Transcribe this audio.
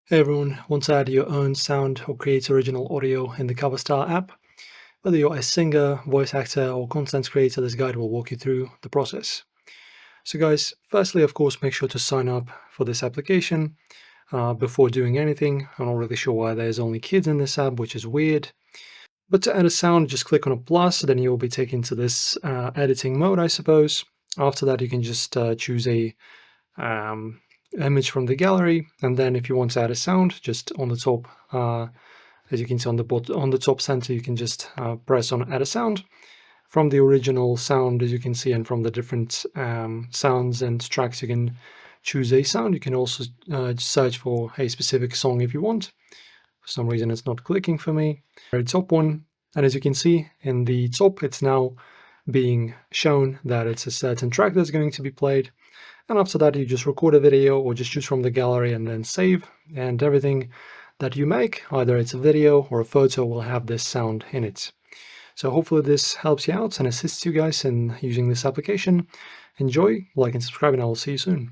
Hey everyone, want to add your own sound or create original audio in the CoverStar app? Whether you're a singer, voice actor, or content creator, this guide will walk you through the process. So guys, firstly, of course, make sure to sign up for this application before doing anything. I'm not really sure why there's only kids in this app, which is weird. But to add a sound, just click on a plus, then you'll be taken to this editing mode, I suppose. After that, you can just choose a um, image from the gallery, and then if you want to add a sound, just on the top, as you can see on the top center, you can just press on add a sound. From the original sound, as you can see, and from the different sounds and tracks, you can choose a sound. You can also search for a specific song if you want. For some reason, it's not clicking for me. Very top one, and as you can see in the top, it's now being shown that it's a certain track that's going to be played. And after that, you just record a video or just choose from the gallery and then save. And everything that you make, either it's a video or a photo, will have this sound in it. So hopefully this helps you out and assists you guys in using this application. Enjoy, like and subscribe, and I will see you soon.